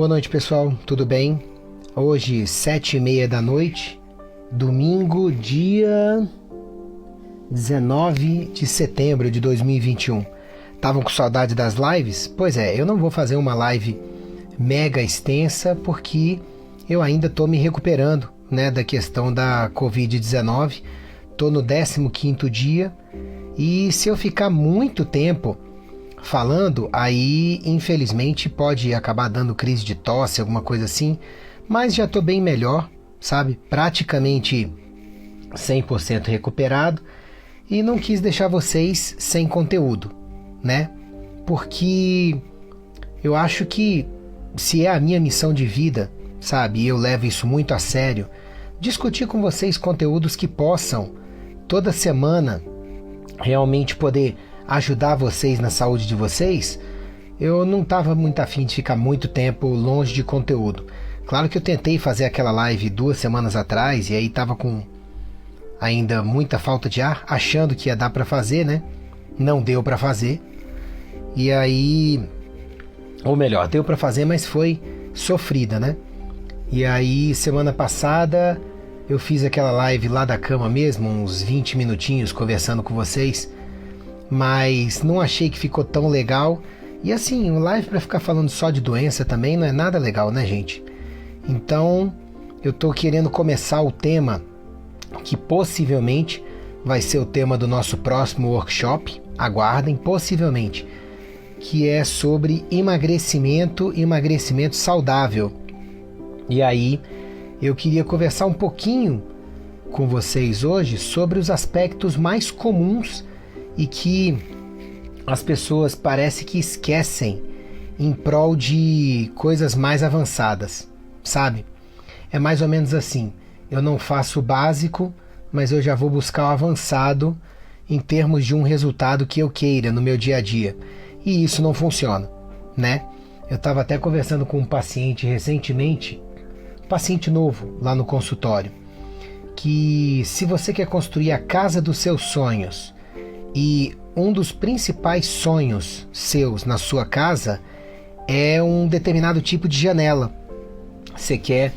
Boa noite, pessoal, tudo bem? Hoje, 7h30 da noite, domingo, dia 19 de setembro de 2021. Estavam com saudade das lives? Pois é, eu não vou fazer uma live mega extensa porque eu ainda estou me recuperando, da questão da Covid-19. Estou no 15º dia e se eu ficar muito tempo falando, aí infelizmente pode acabar dando crise de tosse, alguma coisa assim, mas já estou bem melhor, sabe? Praticamente 100% recuperado e não quis deixar vocês sem conteúdo, Porque eu acho que se é a minha missão de vida, sabe? E eu levo isso muito a sério, discutir com vocês conteúdos que possam toda semana realmente poder ajudar vocês na saúde de vocês. Eu não estava muito afim de ficar muito tempo longe de conteúdo. Claro que eu tentei fazer aquela live 2 semanas atrás e aí estava com ainda muita falta de ar, achando que ia dar para fazer, Não deu para fazer. E aí, ou melhor, deu para fazer, mas foi sofrida, E aí, semana passada, eu fiz aquela live lá da cama mesmo, uns 20 minutinhos conversando com vocês, mas não achei que ficou tão legal. E assim, live para ficar falando só de doença também não é nada legal, gente? Então, eu tô querendo começar o tema que possivelmente vai ser o tema do nosso próximo workshop, aguardem, possivelmente, que é sobre emagrecimento saudável. E aí, eu queria conversar um pouquinho com vocês hoje sobre os aspectos mais comuns e que as pessoas parece que esquecem em prol de coisas mais avançadas, sabe? É mais ou menos assim, eu não faço o básico, mas eu já vou buscar o avançado em termos de um resultado que eu queira no meu dia a dia. E isso não funciona, Eu estava até conversando com um paciente recentemente, paciente novo lá no consultório, que se você quer construir a casa dos seus sonhos e um dos principais sonhos seus na sua casa é um determinado tipo de janela. Você quer,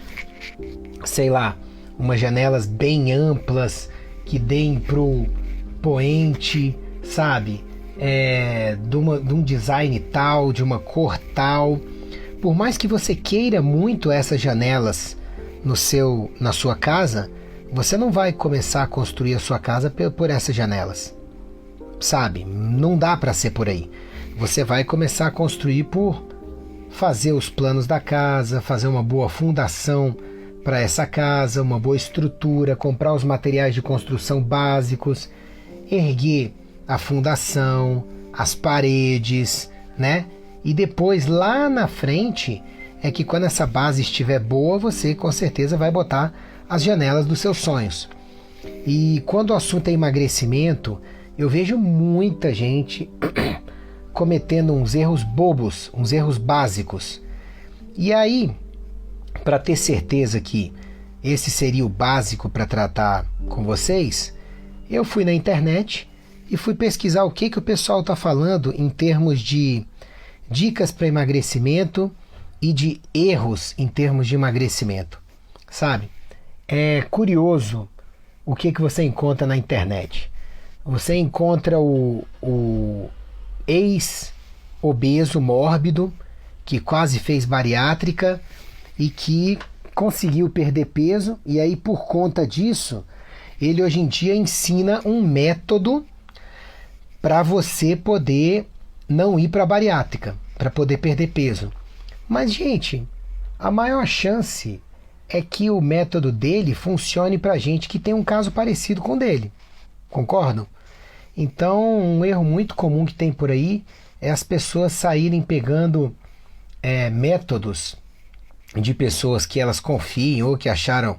sei lá, umas janelas bem amplas que deem pro poente, sabe? De um design tal, de uma cor tal. Por mais que você queira muito essas janelas na sua casa, você não vai começar a construir a sua casa por essas janelas, sabe? Não dá para ser por aí. Você vai começar a construir por fazer os planos da casa, fazer uma boa fundação para essa casa, uma boa estrutura, comprar os materiais de construção básicos, erguer a fundação, as paredes, E depois, lá na frente, é que quando essa base estiver boa, você com certeza vai botar as janelas dos seus sonhos. E quando o assunto é emagrecimento, eu vejo muita gente cometendo uns erros bobos, uns erros básicos. E aí, para ter certeza que esse seria o básico para tratar com vocês, eu fui na internet e fui pesquisar o que o pessoal está falando em termos de dicas para emagrecimento e de erros em termos de emagrecimento, sabe? É curioso o que você encontra na internet. Você encontra o ex-obeso mórbido que quase fez bariátrica e que conseguiu perder peso, e aí por conta disso ele hoje em dia ensina um método para você poder não ir para a bariátrica, para poder perder peso. Mas, gente, a maior chance é que o método dele funcione para gente que tem um caso parecido com o dele. Concordam? Então, um erro muito comum que tem por aí é as pessoas saírem pegando métodos de pessoas que elas confiem ou que acharam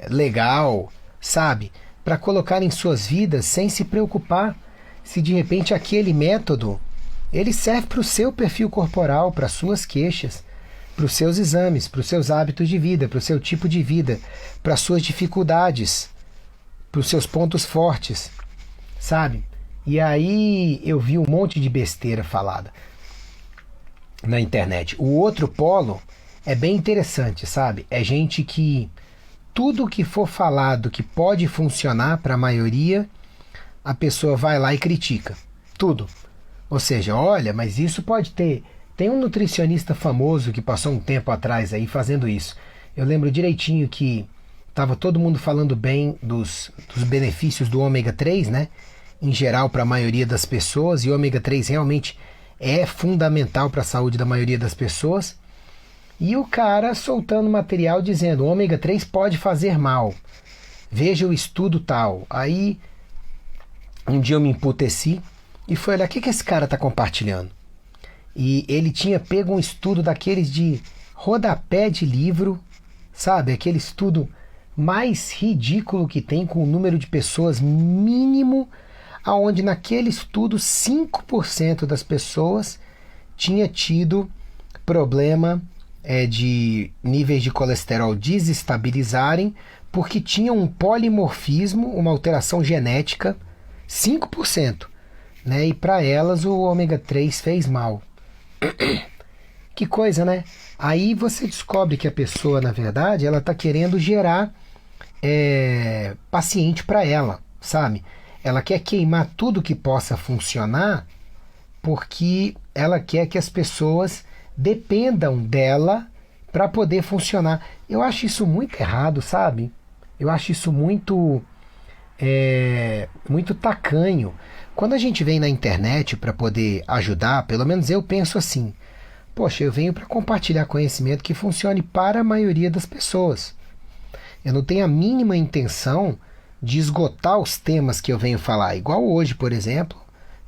legal, sabe? Para colocar em suas vidas sem se preocupar se de repente aquele método ele serve para o seu perfil corporal, para suas queixas, para os seus exames, para os seus hábitos de vida, para o seu tipo de vida, para as suas dificuldades, para os seus pontos fortes, sabe? E aí eu vi um monte de besteira falada. na internet. O outro polo é bem interessante, sabe? É gente que tudo que for falado que pode funcionar para a maioria, a pessoa vai lá e critica. Tudo. Ou seja, olha, mas isso pode ter. Tem um nutricionista famoso que passou um tempo atrás aí fazendo isso. Eu lembro direitinho que estava todo mundo falando bem dos benefícios do ômega 3, né? Em geral, para a maioria das pessoas, e o ômega 3 realmente é fundamental para a saúde da maioria das pessoas. E o cara soltando material dizendo: o ômega 3 pode fazer mal. Veja o estudo tal. Aí, um dia eu me emputeci e fui olhar o que esse cara está compartilhando. E ele tinha pego um estudo daqueles de rodapé de livro, sabe? Aquele estudo mais ridículo que tem, com o número de pessoas mínimo, aonde naquele estudo 5% das pessoas tinha tido problema de níveis de colesterol desestabilizarem porque tinham um polimorfismo, uma alteração genética, 5%, né? E para elas o ômega 3 fez mal. Que coisa, né? Aí você descobre que a pessoa, na verdade, ela está querendo gerar paciente para ela, sabe? Ela quer queimar tudo que possa funcionar porque ela quer que as pessoas dependam dela para poder funcionar. Eu acho isso muito errado, sabe? Eu acho isso muito tacanho. Quando a gente vem na internet para poder ajudar, pelo menos eu penso assim: poxa, eu venho para compartilhar conhecimento que funcione para a maioria das pessoas. Eu não tenho a mínima intenção de esgotar os temas que eu venho falar. Igual hoje, por exemplo,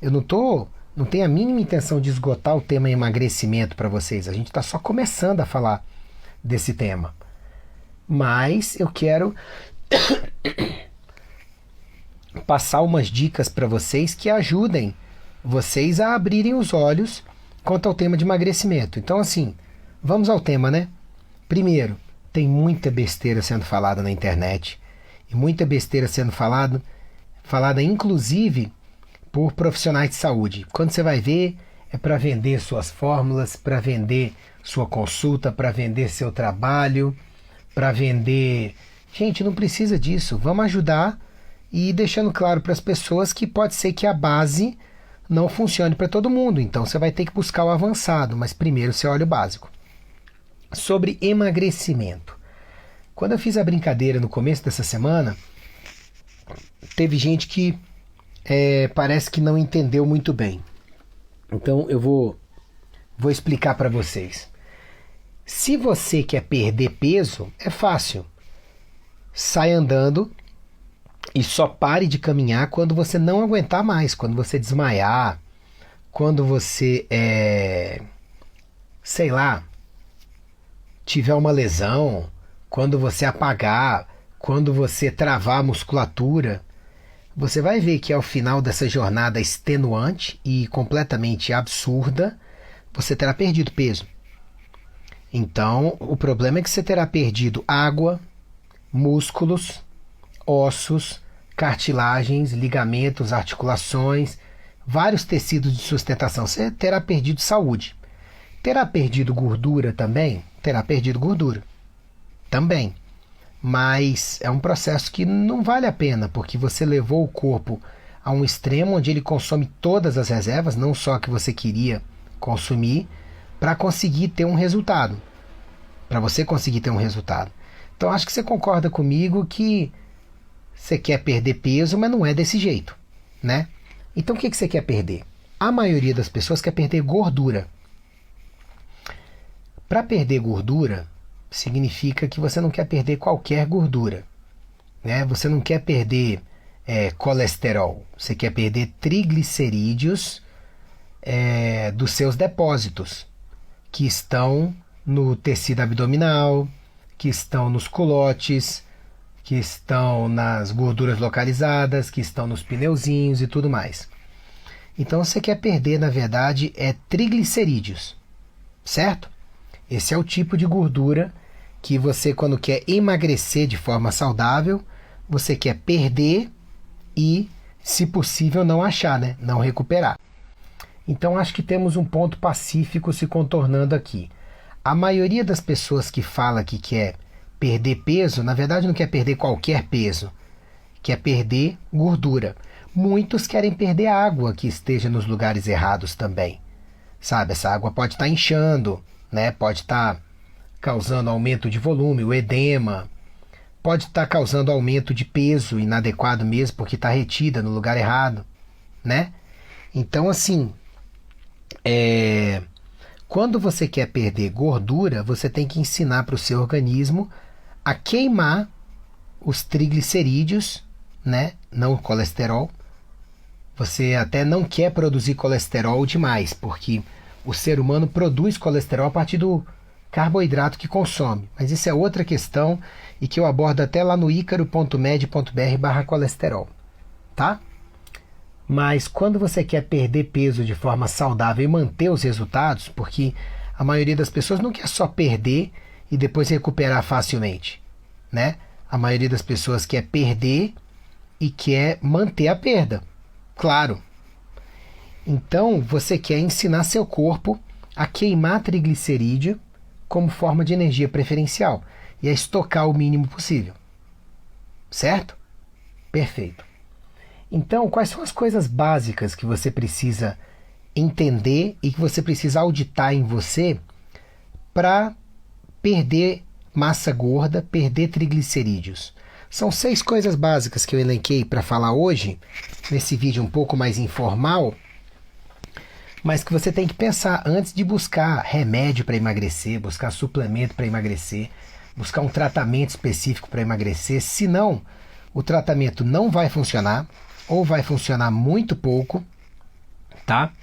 eu não tenho a mínima intenção de esgotar o tema emagrecimento para vocês. A gente está só começando a falar desse tema. Mas eu quero passar umas dicas para vocês que ajudem vocês a abrirem os olhos quanto ao tema de emagrecimento. Então, assim, vamos ao tema, né? Primeiro, tem muita besteira sendo falada na internet, e muita besteira sendo falada inclusive por profissionais de saúde. Quando você vai ver, é para vender suas fórmulas, para vender sua consulta, para vender seu trabalho, para vender... Gente, não precisa disso. Vamos ajudar e deixando claro para as pessoas que pode ser que a base não funcione para todo mundo. Então você vai ter que buscar o avançado, mas primeiro você olha o básico. Sobre emagrecimento. Quando eu fiz a brincadeira no começo dessa semana, teve gente que parece que não entendeu muito bem. Então eu vou explicar para vocês. Se você quer perder peso, é fácil. Sai andando e só pare de caminhar quando você não aguentar mais, quando você desmaiar, quando você, sei lá, tiver uma lesão, quando você apagar, quando você travar a musculatura. Você vai ver que ao final dessa jornada extenuante e completamente absurda, você terá perdido peso. Então, o problema é que você terá perdido água, músculos, ossos, cartilagens, ligamentos, articulações, vários tecidos de sustentação. Você terá perdido saúde. Terá perdido gordura também? Terá perdido gordura também. Mas é um processo que não vale a pena, porque você levou o corpo a um extremo onde ele consome todas as reservas, não só que você queria consumir, para conseguir ter um resultado. Para você conseguir ter um resultado. Então acho que você concorda comigo que você quer perder peso, mas não é desse jeito, né? Então o que você quer perder? A maioria das pessoas quer perder gordura. Para perder gordura, significa que você não quer perder qualquer gordura, né? Você não quer perder colesterol, você quer perder triglicerídeos dos seus depósitos, que estão no tecido abdominal, que estão nos culotes, que estão nas gorduras localizadas, que estão nos pneuzinhos e tudo mais. Então você quer perder, na verdade, triglicerídeos, certo? Esse é o tipo de gordura que você, quando quer emagrecer de forma saudável, você quer perder e, se possível, não achar, né? Não recuperar. Então acho que temos um ponto pacífico se contornando aqui. A maioria das pessoas que fala que quer perder peso, na verdade não quer perder qualquer peso, quer perder gordura. Muitos querem perder água que esteja nos lugares errados também. Sabe, essa água pode estar inchando, né? Pode estar causando aumento de volume, o edema. Pode estar causando aumento de peso inadequado mesmo, porque está retida no lugar errado, né? Então, assim, quando você quer perder gordura, você tem que ensinar para o seu organismo a queimar os triglicerídeos, né? Não o colesterol. Você até não quer produzir colesterol demais, porque o ser humano produz colesterol a partir do carboidrato que consome. Mas isso é outra questão e que eu abordo até lá no icaro.med.br/colesterol, tá? Mas quando você quer perder peso de forma saudável e manter os resultados, porque a maioria das pessoas não quer só perder e depois recuperar facilmente, né? A maioria das pessoas quer perder e quer manter a perda, claro. Então você quer ensinar seu corpo a queimar triglicerídeo como forma de energia preferencial e a estocar o mínimo possível, certo? Perfeito. Então, quais são as coisas básicas que você precisa entender e que você precisa auditar em você para perder massa gorda, perder triglicerídeos? São 6 coisas básicas que eu elenquei para falar hoje, nesse vídeo um pouco mais informal, mas que você tem que pensar antes de buscar remédio para emagrecer, buscar suplemento para emagrecer, buscar um tratamento específico para emagrecer, senão o tratamento não vai funcionar, ou vai funcionar muito pouco, tá?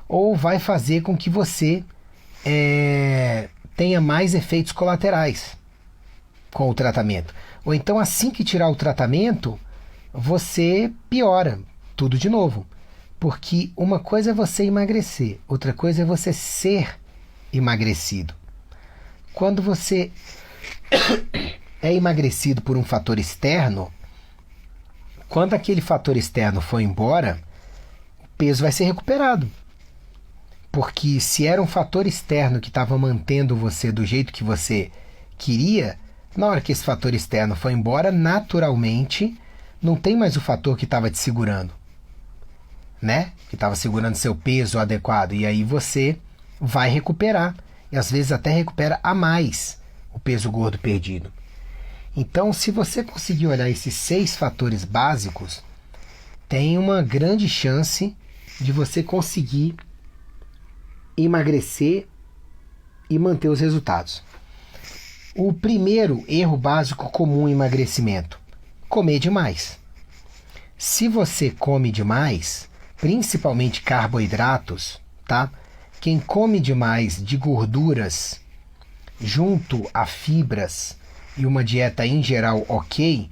Ou vai fazer com que você tenha mais efeitos colaterais com o tratamento. Ou então, assim que tirar o tratamento, você piora tudo de novo. Porque uma coisa é você emagrecer, outra coisa é você ser emagrecido. Quando você é emagrecido por um fator externo, quando aquele fator externo for embora, o peso vai ser recuperado. Porque se era um fator externo que estava mantendo você do jeito que você queria, na hora que esse fator externo for embora, naturalmente, não tem mais o fator que estava te segurando, né? Que estava segurando seu peso adequado. E aí você vai recuperar. E às vezes até recupera a mais o peso gordo perdido. Então, se você conseguir olhar esses 6 fatores básicos, tem uma grande chance de você conseguir emagrecer e manter os resultados. O primeiro erro básico comum em emagrecimento: comer demais. Se você come demais, principalmente carboidratos, tá? Quem come demais de gorduras junto a fibras e uma dieta em geral ok,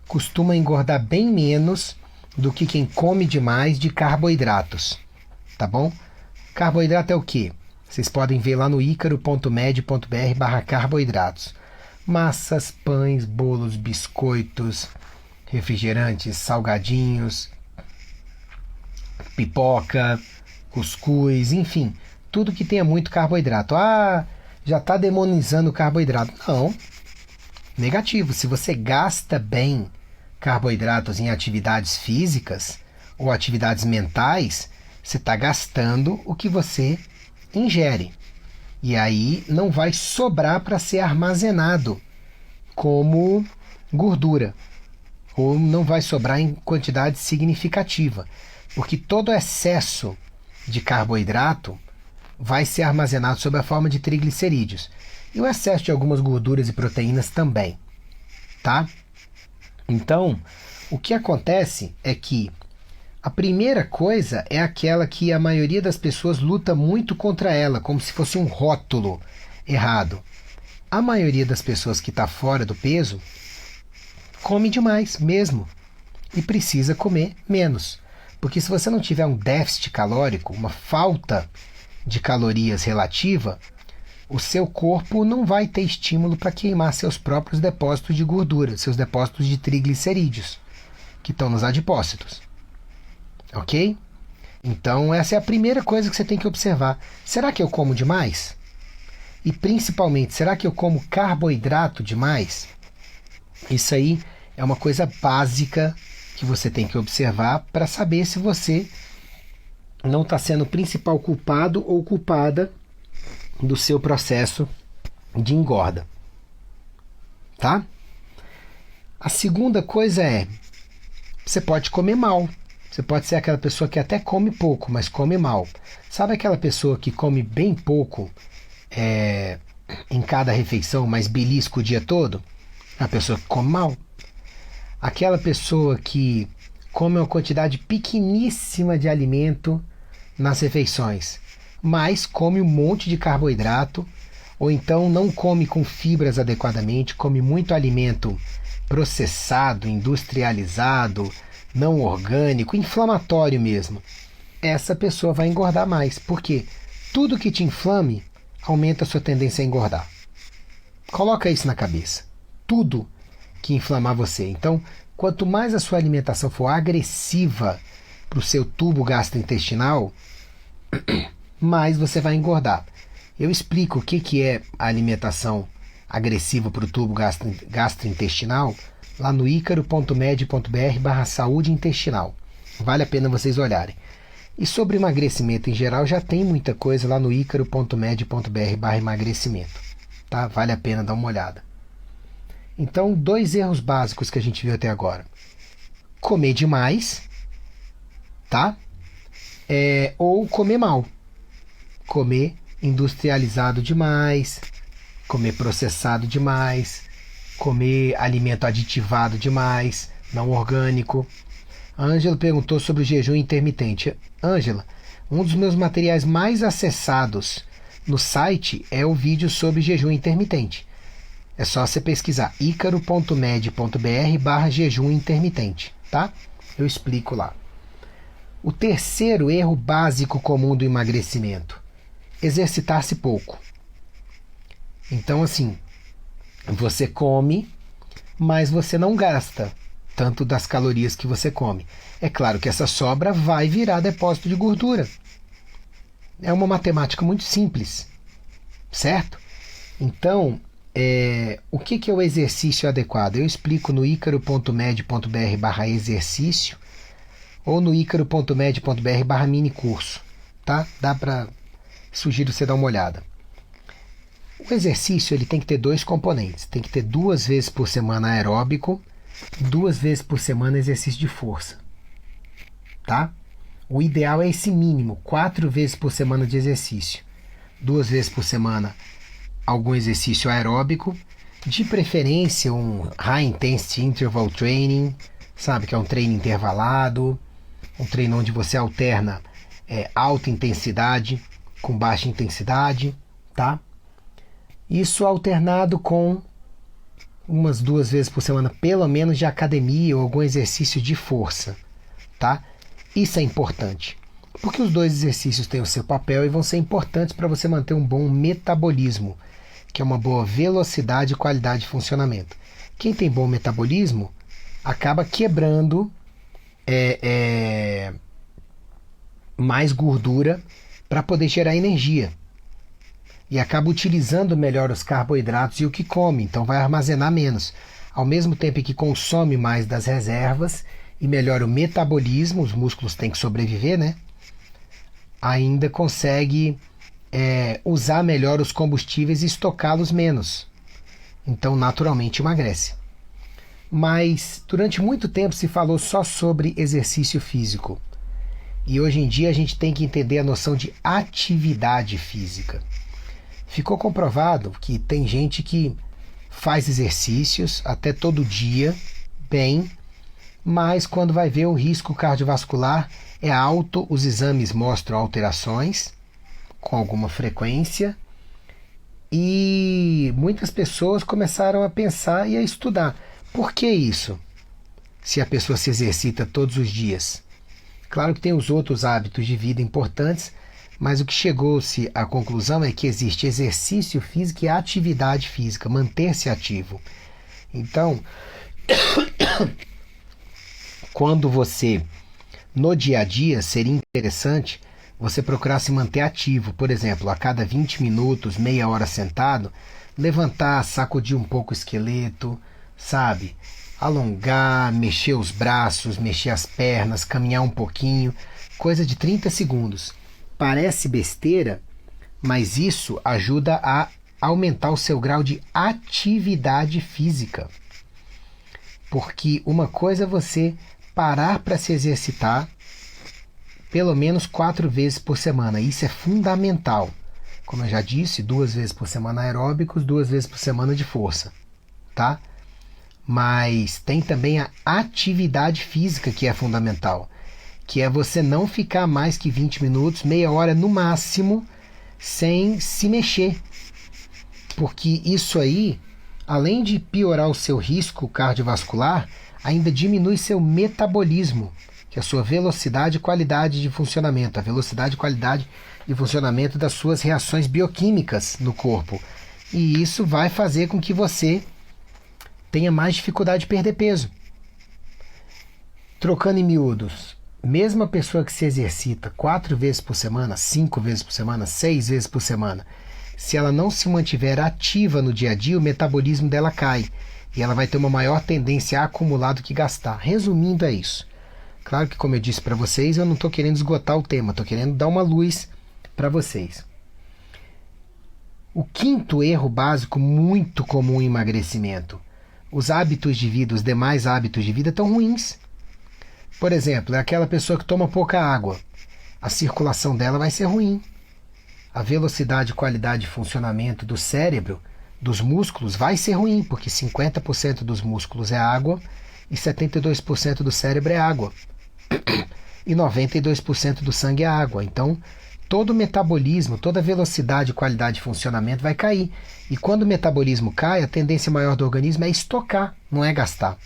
costuma engordar bem menos do que quem come demais de carboidratos, tá bom? Carboidrato é o quê? Vocês podem ver lá no icaro.med.br/carboidratos. Massas, pães, bolos, biscoitos, refrigerantes, salgadinhos, pipoca, cuscuz, enfim, tudo que tenha muito carboidrato. Ah, já está demonizando o carboidrato. Não. Negativo. Se você gasta bem carboidratos em atividades físicas ou atividades mentais, você está gastando o que você ingere. E aí não vai sobrar para ser armazenado como gordura. Ou não vai sobrar em quantidade significativa. Porque todo excesso de carboidrato vai ser armazenado sob a forma de triglicerídeos. E o excesso de algumas gorduras e proteínas também, tá? Então, o que acontece é que a primeira coisa é aquela que a maioria das pessoas luta muito contra ela, como se fosse um rótulo errado. A maioria das pessoas que está fora do peso come demais mesmo e precisa comer menos. Porque se você não tiver um déficit calórico, uma falta de calorias relativa, o seu corpo não vai ter estímulo para queimar seus próprios depósitos de gordura, seus depósitos de triglicerídeos, que estão nos adipócitos. Ok? Então, essa é a primeira coisa que você tem que observar. Será que eu como demais? E principalmente, será que eu como carboidrato demais? Isso aí é uma coisa básica que você tem que observar para saber se você não está sendo o principal culpado ou culpada do seu processo de engorda. Tá? A segunda coisa é, você pode comer mal. Você pode ser aquela pessoa que até come pouco, mas come mal. Sabe aquela pessoa que come bem pouco em cada refeição, mas belisca o dia todo? É a pessoa que come mal. Aquela pessoa que come uma quantidade pequeníssima de alimento nas refeições, mas come um monte de carboidrato, ou então não come com fibras adequadamente, come muito alimento processado, industrializado, não orgânico, inflamatório mesmo. Essa pessoa vai engordar mais. Por quê? Tudo que te inflame aumenta a sua tendência a engordar. Coloca isso na cabeça. Tudo que inflamar você. Então, quanto mais a sua alimentação for agressiva para o seu tubo gastrointestinal, mais você vai engordar. Eu explico o que é a alimentação agressiva para o tubo gastrointestinal lá no icaro.med.br/saúde intestinal. Vale a pena vocês olharem. E sobre emagrecimento em geral, já tem muita coisa lá no icaro.med.br/emagrecimento. Tá? Vale a pena dar uma olhada. Então, 2 erros básicos que a gente viu até agora. Comer demais, tá? Ou comer mal. Comer industrializado demais, comer processado demais, comer alimento aditivado demais, não orgânico. A Ângela perguntou sobre o jejum intermitente. Ângela, um dos meus materiais mais acessados no site é o vídeo sobre jejum intermitente. É só você pesquisar icaro.med.br/jejum intermitente, tá? Eu explico lá. O terceiro erro básico comum do emagrecimento: exercitar-se pouco. Então, assim, você come, mas você não gasta tanto das calorias que você come. É claro que essa sobra vai virar depósito de gordura. É uma matemática muito simples, certo? Então, o que é o exercício adequado? Eu explico no icaro.med.br/exercício ou no icaro.med.br/minicurso, tá? Sugiro você dar uma olhada. O exercício ele tem que ter 2 componentes. Tem que ter 2 vezes por semana aeróbico, 2 vezes por semana exercício de força. Tá? O ideal é esse mínimo, 4 vezes por semana de exercício. 2 vezes por semana algum exercício aeróbico, de preferência um High Intensity Interval Training, sabe? Que é um treino intervalado, um treino onde você alterna alta intensidade com baixa intensidade, tá? Isso alternado com umas 2 vezes por semana, pelo menos, de academia ou algum exercício de força, tá? Isso é importante, porque os 2 exercícios têm o seu papel e vão ser importantes para você manter um bom metabolismo, que é uma boa velocidade, qualidade de funcionamento. Quem tem bom metabolismo acaba quebrando mais gordura para poder gerar energia. E acaba utilizando melhor os carboidratos e o que come, então vai armazenar menos. Ao mesmo tempo que consome mais das reservas e melhora o metabolismo, os músculos têm que sobreviver, né? Ainda consegue usar melhor os combustíveis e estocá-los menos. Então, naturalmente, emagrece. Mas, durante muito tempo se falou só sobre exercício físico. E hoje em dia a gente tem que entender a noção de atividade física. Ficou comprovado que tem gente que faz exercícios até todo dia, bem, mas quando vai ver o risco cardiovascular é alto, os exames mostram alterações com alguma frequência e muitas pessoas começaram a pensar e a estudar. Por que isso? Se a pessoa se exercita todos os dias. Claro que tem os outros hábitos de vida importantes, mas o que chegou-se à conclusão é que existe exercício físico e atividade física, manter-se ativo. Então, quando você no dia a dia seria interessante você procurar se manter ativo. Por exemplo, a cada 20 minutos, meia hora sentado, levantar, sacudir um pouco o esqueleto, sabe? Alongar, mexer os braços, mexer as pernas, caminhar um pouquinho, coisa de 30 segundos. Parece besteira, mas isso ajuda a aumentar o seu grau de atividade física. Porque uma coisa é você parar para se exercitar pelo menos 4 vezes por semana. Isso é fundamental. Como eu já disse, 2 vezes por semana aeróbicos, 2 vezes por semana de força, tá? Mas tem também a atividade física que é fundamental, que é você não ficar mais que 20 minutos, meia hora no máximo, sem se mexer. Porque isso aí, além de piorar o seu risco cardiovascular, ainda diminui seu metabolismo, que é a sua velocidade e qualidade de funcionamento, a velocidade e qualidade de funcionamento das suas reações bioquímicas no corpo. E isso vai fazer com que você tenha mais dificuldade de perder peso. Trocando em miúdos, mesmo a pessoa que se exercita 4 vezes por semana, 5 vezes por semana, 6 vezes por semana, se ela não se mantiver ativa no dia a dia, o metabolismo dela cai e ela vai ter uma maior tendência a acumular do que gastar. Resumindo, é isso. Claro que, como eu disse para vocês, eu não estou querendo esgotar o tema, estou querendo dar uma luz para vocês. O quinto erro básico muito comum em emagrecimento: os hábitos de vida, os demais hábitos de vida estão ruins. Por exemplo, é aquela pessoa que toma pouca água. A circulação dela vai ser ruim. A velocidade e qualidade de funcionamento do cérebro, dos músculos, vai ser ruim, porque 50% dos músculos é água e 72% do cérebro é água. E 92% do sangue é água. Então, todo o metabolismo, toda a velocidade e qualidade de funcionamento vai cair. E quando o metabolismo cai, a tendência maior do organismo é estocar, não é gastar.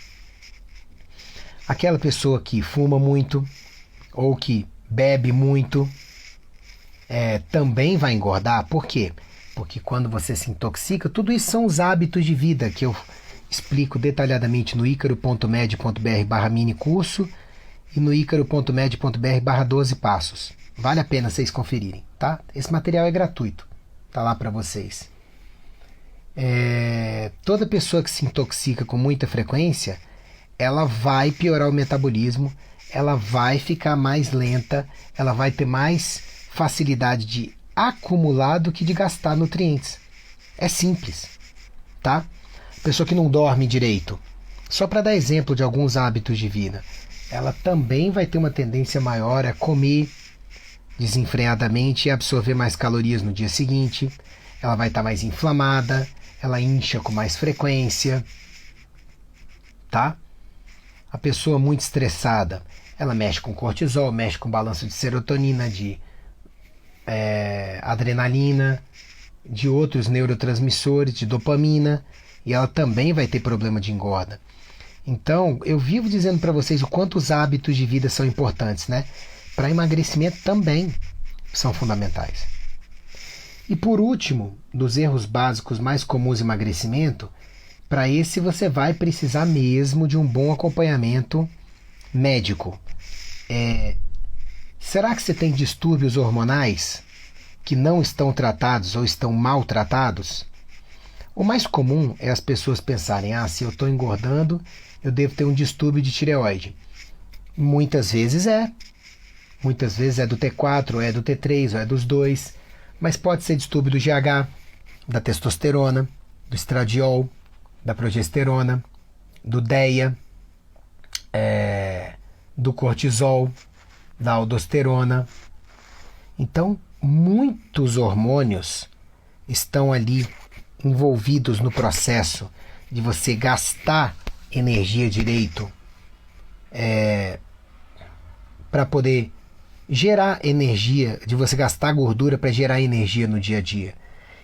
Aquela pessoa que fuma muito ou que bebe muito também vai engordar. Por quê? Porque quando você se intoxica, tudo isso são os hábitos de vida que eu explico detalhadamente no icaro.med.br/minicurso e no icaro.med.br/12 passos. Vale a pena vocês conferirem, tá? Esse material é gratuito, tá lá para vocês. Toda pessoa que se intoxica com muita frequência, ela vai piorar o metabolismo, ela vai ficar mais lenta, ela vai ter mais facilidade de acumular do que de gastar nutrientes. É simples, tá? Pessoa que não dorme direito, só para dar exemplo de alguns hábitos de vida, ela também vai ter uma tendência maior a comer desenfreadamente e absorver mais calorias no dia seguinte. Ela vai estar mais inflamada, ela incha com mais frequência, tá? A pessoa muito estressada, ela mexe com cortisol, mexe com balanço de serotonina, de adrenalina, de outros neurotransmissores, de dopamina, e ela também vai ter problema de engorda. Então, eu vivo dizendo para vocês o quanto os hábitos de vida são importantes, né? Para emagrecimento também são fundamentais. E por último, dos erros básicos mais comuns em emagrecimento, para esse você vai precisar mesmo de um bom acompanhamento médico. Será que você tem distúrbios hormonais que não estão tratados ou estão mal tratados? O mais comum é as pessoas pensarem: se eu estou engordando, eu devo ter um distúrbio de tireoide. Muitas vezes é. Muitas vezes é do T4, ou é do T3, ou é dos dois. Mas pode ser distúrbio do GH, da testosterona, do estradiol, da progesterona, do DEA, do cortisol, da aldosterona. Então, muitos hormônios estão ali envolvidos no processo de você gastar energia direito para poder gerar energia, de você gastar gordura para gerar energia no dia a dia.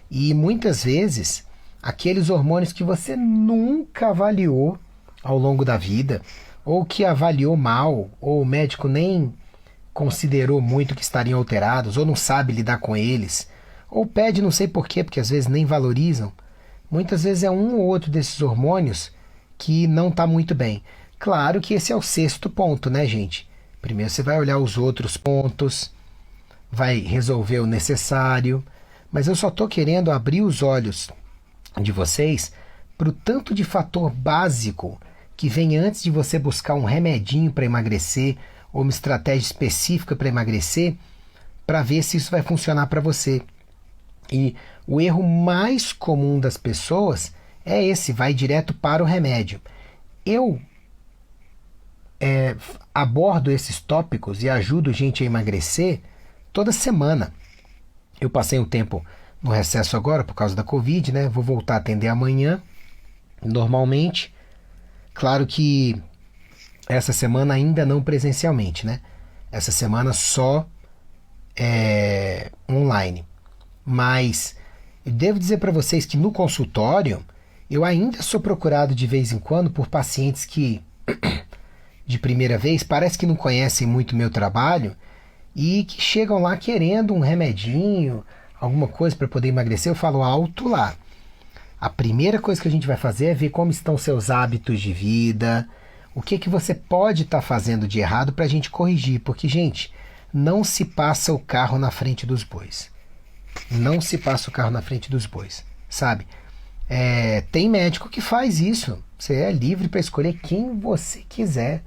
E muitas vezes, aqueles hormônios que você nunca avaliou ao longo da vida, ou que avaliou mal, ou o médico nem considerou muito que estariam alterados, ou não sabe lidar com eles, ou pede não sei porquê, porque às vezes nem valorizam. Muitas vezes é um ou outro desses hormônios que não está muito bem. Claro que esse é o sexto ponto, né, gente? Primeiro você vai olhar os outros pontos, vai resolver o necessário, mas eu só estou querendo abrir os olhos de vocês para o tanto de fator básico que vem antes de você buscar um remedinho para emagrecer ou uma estratégia específica para emagrecer, para ver se isso vai funcionar para você. E o erro mais comum das pessoas é esse, vai direto para o remédio. Eu abordo esses tópicos e ajudo gente a emagrecer toda semana. Eu passei um tempo no recesso agora por causa da Covid, né? Vou voltar a atender amanhã, normalmente. Claro que essa semana ainda não presencialmente, né? Essa semana só online. Mas eu devo dizer para vocês que no consultório eu ainda sou procurado de vez em quando por pacientes que de primeira vez parece que não conhecem muito meu trabalho e que chegam lá querendo um remedinho, alguma coisa para poder emagrecer. Eu falo alto lá. A primeira coisa que a gente vai fazer é ver como estão seus hábitos de vida, o que você pode estar fazendo de errado para a gente corrigir. Porque, gente, não se passa o carro na frente dos bois. Não se passa o carro na frente dos bois, sabe? Tem médico que faz isso. Você é livre para escolher quem você quiser,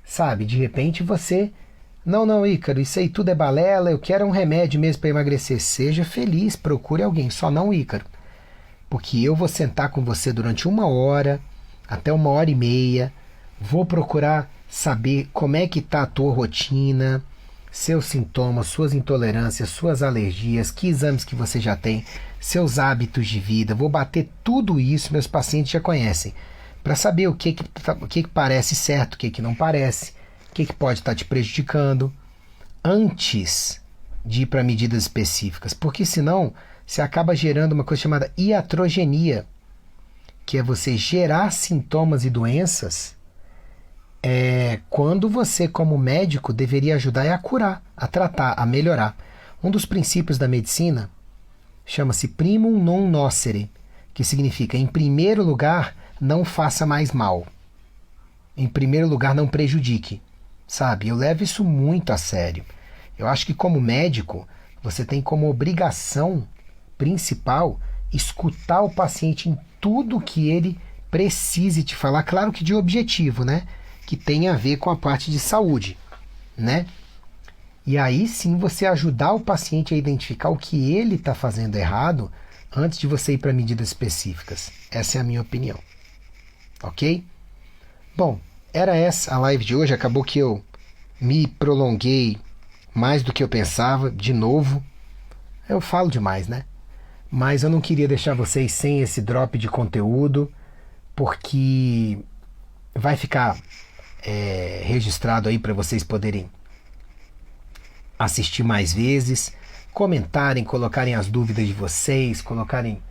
sabe? De repente você... Não, Ícaro, isso aí tudo é balela, eu quero um remédio mesmo para emagrecer. Seja feliz, procure alguém, só não Ícaro. Porque eu vou sentar com você durante 1 hora, até 1h30, vou procurar saber como é que está a tua rotina, seus sintomas, suas intolerâncias, suas alergias, que exames que você já tem, seus hábitos de vida. Vou bater tudo isso, meus pacientes já conhecem, para saber o que parece certo, o que não parece, o que pode estar te prejudicando, antes de ir para medidas específicas. Porque senão você acaba gerando uma coisa chamada iatrogenia, que é você gerar sintomas e doenças quando você, como médico, deveria ajudar a curar, a tratar, a melhorar. Um dos princípios da medicina chama-se primum non nocere, que significa, em primeiro lugar, não faça mais mal. Em primeiro lugar, não prejudique. Sabe? Eu levo isso muito a sério. Eu acho que, como médico, você tem como obrigação principal escutar o paciente em tudo que ele precise te falar, claro que de objetivo, né? Que tem a ver com a parte de saúde, né? E aí sim você ajudar o paciente a identificar o que ele está fazendo errado antes de você ir para medidas específicas. Essa é a minha opinião. Ok? Bom, era essa a live de hoje. Acabou que eu me prolonguei mais do que eu pensava, de novo. Eu falo demais, né? Mas eu não queria deixar vocês sem esse drop de conteúdo, porque vai ficar registrado aí para vocês poderem assistir mais vezes, comentarem, colocarem as dúvidas de vocês, colocarem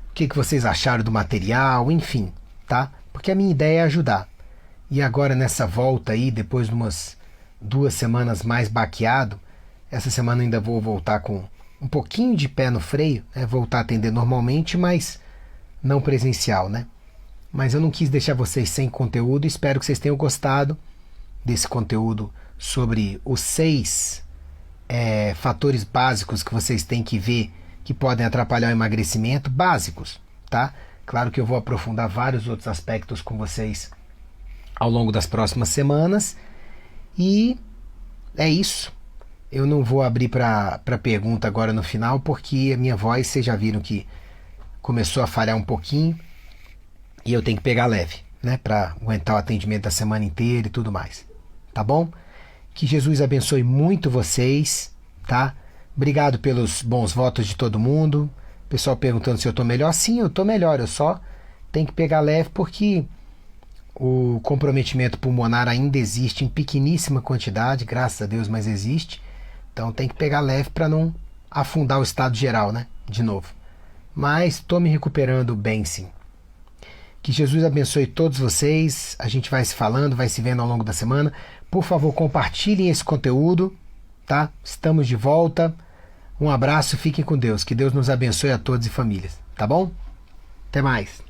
o que vocês acharam do material, enfim, tá? Porque a minha ideia é ajudar. E agora nessa volta aí, depois de umas 2 semanas mais baqueado, essa semana ainda vou voltar com um pouquinho de pé no freio, voltar a atender normalmente, mas não presencial, né? Mas eu não quis deixar vocês sem conteúdo, espero que vocês tenham gostado desse conteúdo sobre os 6 fatores básicos que vocês têm que ver que podem atrapalhar o emagrecimento, básicos, tá? Claro que eu vou aprofundar vários outros aspectos com vocês ao longo das próximas semanas. E é isso. Eu não vou abrir para pergunta agora no final, porque a minha voz, vocês já viram que começou a falhar um pouquinho e eu tenho que pegar leve, né? Para aguentar o atendimento da semana inteira e tudo mais. Tá bom? Que Jesus abençoe muito vocês, tá? Obrigado pelos bons votos de todo mundo. Pessoal perguntando se eu tô melhor. Sim, eu tô melhor. Eu só tenho que pegar leve porque o comprometimento pulmonar ainda existe em pequeníssima quantidade, graças a Deus, mas existe. Então tem que pegar leve para não afundar o estado geral, né? De novo. Mas estou me recuperando bem, sim. Que Jesus abençoe todos vocês. A gente vai se falando, vai se vendo ao longo da semana. Por favor, compartilhem esse conteúdo, tá? Estamos de volta. Um abraço, fiquem com Deus. Que Deus nos abençoe a todos e famílias, tá bom? Até mais.